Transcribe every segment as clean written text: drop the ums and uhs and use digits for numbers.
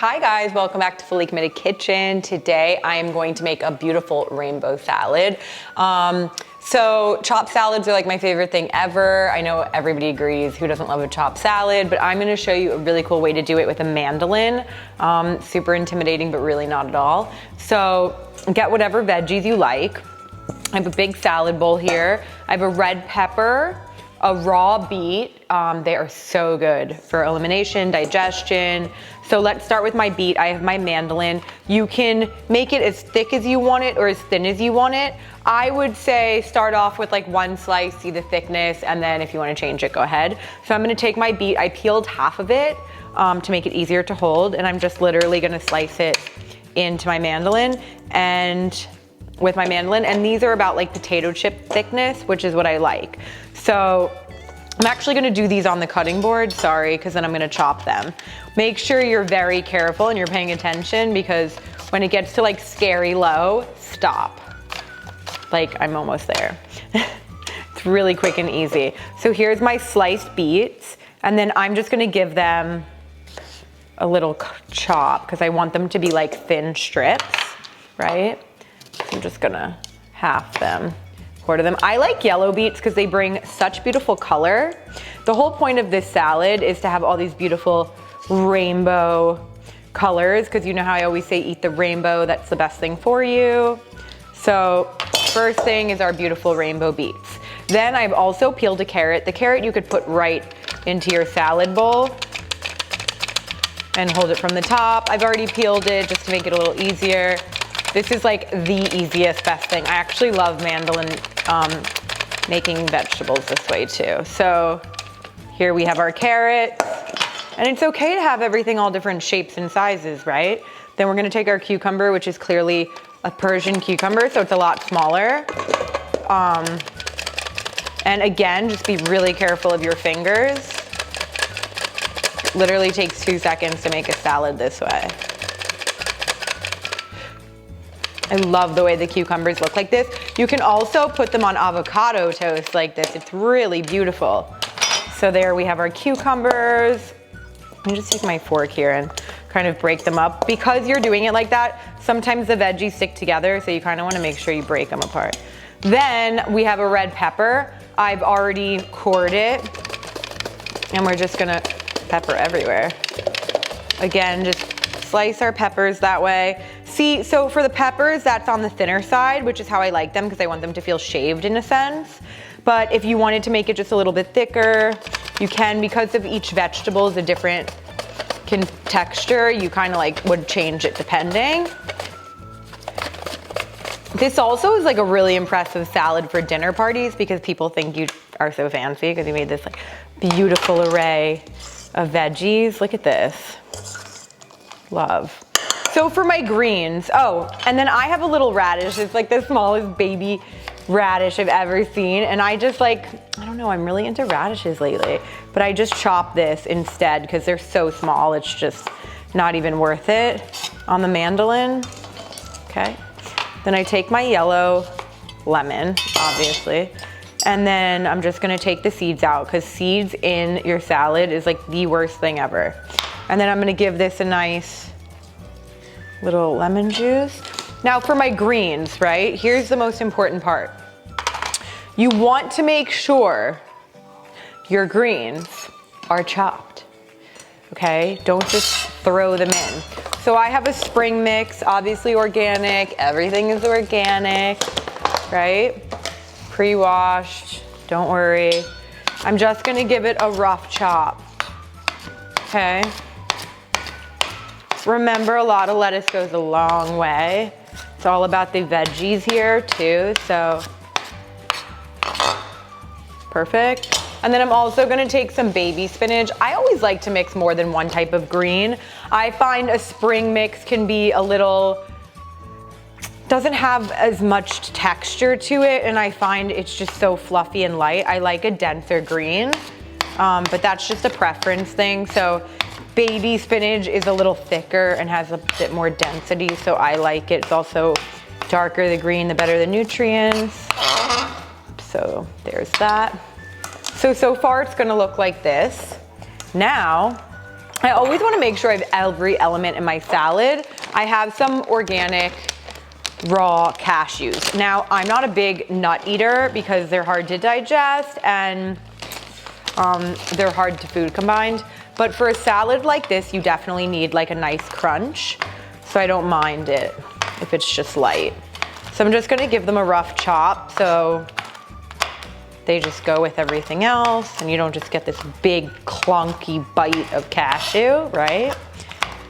Hi guys, welcome back to Fully Committed Kitchen. Today I am going to make a beautiful rainbow salad. So chopped salads are like my favorite thing ever. I know everybody agrees, who doesn't love a chopped salad, but I'm gonna show you a really cool way to do it with a mandolin. Super intimidating, but really not at all. So get whatever veggies you like. I have a big salad bowl here. I have a red pepper, a raw beet. They are so good for elimination, digestion. So let's start with my beet. I have my mandolin. You can make it as thick as you want it or as thin as you want it. I would say start off with like one slice, see the thickness, and then if you want to change it, go ahead. So I'm gonna take my beet. I peeled half of it to make it easier to hold, and I'm just literally gonna slice it into my mandolin and with my mandolin, and these are about like potato chip thickness, which is what I like. So I'm actually gonna do these on the cutting board, sorry, because then I'm gonna chop them. Make sure you're very careful and you're paying attention, because when it gets to like scary low, stop. Like, I'm almost there. It's really quick and easy. So here's my sliced beets, and then I'm just gonna give them a little chop because I want them to be like thin strips, right? So I'm just gonna half them. Quarter them. I like yellow beets because they bring such beautiful color. The whole point of this salad is to have all these beautiful rainbow colors, because you know how I always say eat the rainbow, that's the best thing for you. So first thing is our beautiful rainbow beets. Then I've also peeled a carrot. The carrot you could put right into your salad bowl and hold it from the top. I've already peeled it just to make it a little easier. This is like the easiest, best thing. I actually love mandolin making vegetables this way too. So here we have our carrots, and it's okay to have everything all different shapes and sizes, right? Then we're gonna take our cucumber, which is clearly a Persian cucumber, so it's a lot smaller. And again, just be really careful of your fingers. It literally takes 2 seconds to make a salad this way. I love the way the cucumbers look like this. You can also put them on avocado toast like this. It's really beautiful. So there we have our cucumbers. Let me just take my fork here and kind of break them up. Because you're doing it like that, sometimes the veggies stick together, so you kind of want to make sure you break them apart. Then we have a red pepper. I've already cored it, and we're just gonna pepper everywhere. Again, just slice our peppers that way. See, so for the peppers, that's on the thinner side, which is how I like them, because I want them to feel shaved in a sense. But if you wanted to make it just a little bit thicker, you can. Because of each vegetable is a different texture, you kind of like would change it depending. This also is like a really impressive salad for dinner parties, because people think you are so fancy because you made this like beautiful array of veggies. Look at this. Love. So for my greens, oh, and then I have a little radish. It's like the smallest baby radish I've ever seen. And I just like, I don't know, I'm really into radishes lately. But I just chop this instead because they're so small. It's just not even worth it on the mandolin. Okay. Then I take my yellow lemon, obviously. And then I'm just gonna take the seeds out, because seeds in your salad is like the worst thing ever. And then I'm gonna give this a nice little lemon juice. Now for my greens, right? Here's the most important part. You want to make sure your greens are chopped, okay? Don't just throw them in. So I have a spring mix, obviously organic. Everything is organic, right? Pre-washed, don't worry. I'm just gonna give it a rough chop, okay? Remember, a lot of lettuce goes a long way. It's all about the veggies here too, so perfect. And then I'm also gonna take some baby spinach. I always like to mix more than one type of green. I find a spring mix can be a little, doesn't have as much texture to it, and I find it's just so fluffy and light. I like a denser green, but that's just a preference thing. So baby spinach is a little thicker and has a bit more density, so I like it. It's also darker the green, the better the nutrients. So there's that. So far it's gonna look like this. Now, I always want to make sure I have every element in my salad. I have some organic raw cashews. Now, I'm not a big nut eater because they're hard to digest and they're hard to food combined. But for a salad like this, you definitely need like a nice crunch. So I don't mind it if it's just light. So I'm just gonna give them a rough chop so they just go with everything else and you don't just get this big clunky bite of cashew, right?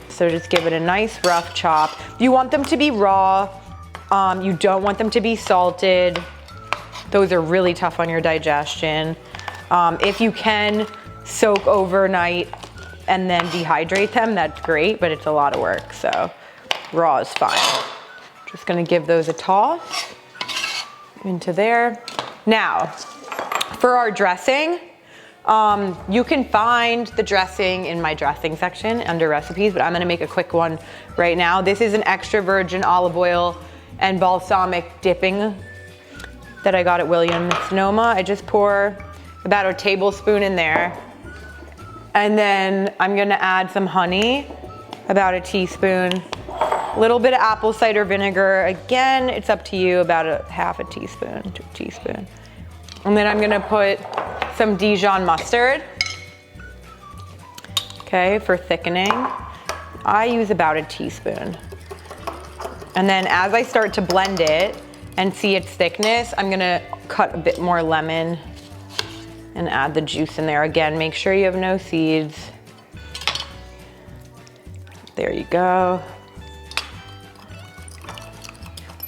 So just give it a nice rough chop. You want them to be raw. You don't want them to be salted. Those are really tough on your digestion. If you can soak overnight and then dehydrate them, that's great, but it's a lot of work, so raw is fine. Just gonna give those a toss into there. Now, for our dressing, you can find the dressing in my dressing section under recipes, but I'm gonna make a quick one right now. This is an extra virgin olive oil and balsamic dipping that I got at Williams Sonoma. I just pour about a tablespoon in there. And then I'm gonna add some honey, about a teaspoon. A little bit of apple cider vinegar. Again, it's up to you, about a half a teaspoon to a teaspoon. And then I'm gonna put some Dijon mustard, okay, for thickening. I use about a teaspoon. And then as I start to blend it and see its thickness, I'm gonna cut a bit more lemon and add the juice in there. Again, make sure you have no seeds. There you go.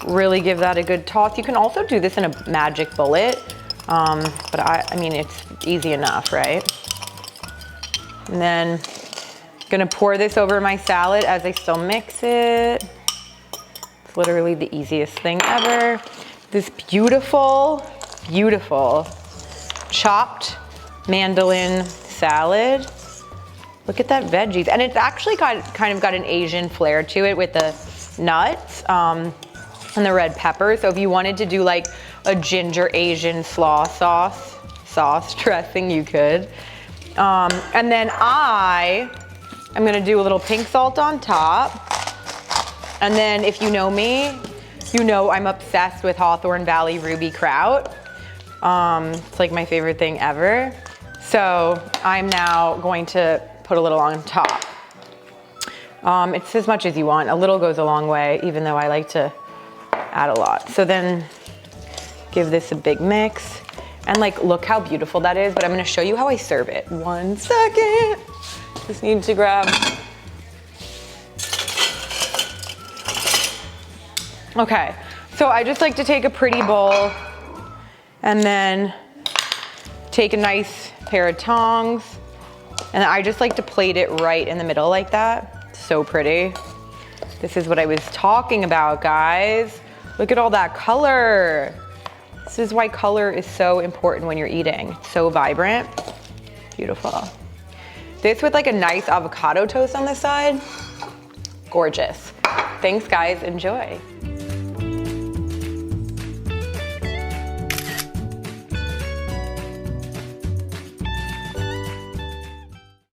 Really give that a good toss. You can also do this in a magic bullet, but I mean, it's easy enough, right? And then I'm gonna pour this over my salad as I still mix it. It's literally the easiest thing ever. This beautiful, beautiful chopped mandolin salad. Look at that veggies. And it's actually kind of got an Asian flair to it with the nuts and the red pepper. So if you wanted to do like a ginger Asian slaw sauce dressing, you could. And then I'm gonna do a little pink salt on top. And then if you know me, you know I'm obsessed with Hawthorne Valley Ruby Kraut. It's like my favorite thing ever. So I'm now going to put a little on top. It's as much as you want. A little goes a long way, even though I like to add a lot. So then give this a big mix. And like, look how beautiful that is, but I'm gonna show you how I serve it. 1 second. Just need to grab. Okay, so I just like to take a pretty bowl and then take a nice pair of tongs, and I just like to plate it right in the middle like that. So pretty. This is what I was talking about, guys. Look at all that color. This is why color is so important when you're eating. It's so vibrant. Beautiful. This with like a nice avocado toast on the side. Gorgeous. Thanks, guys. Enjoy.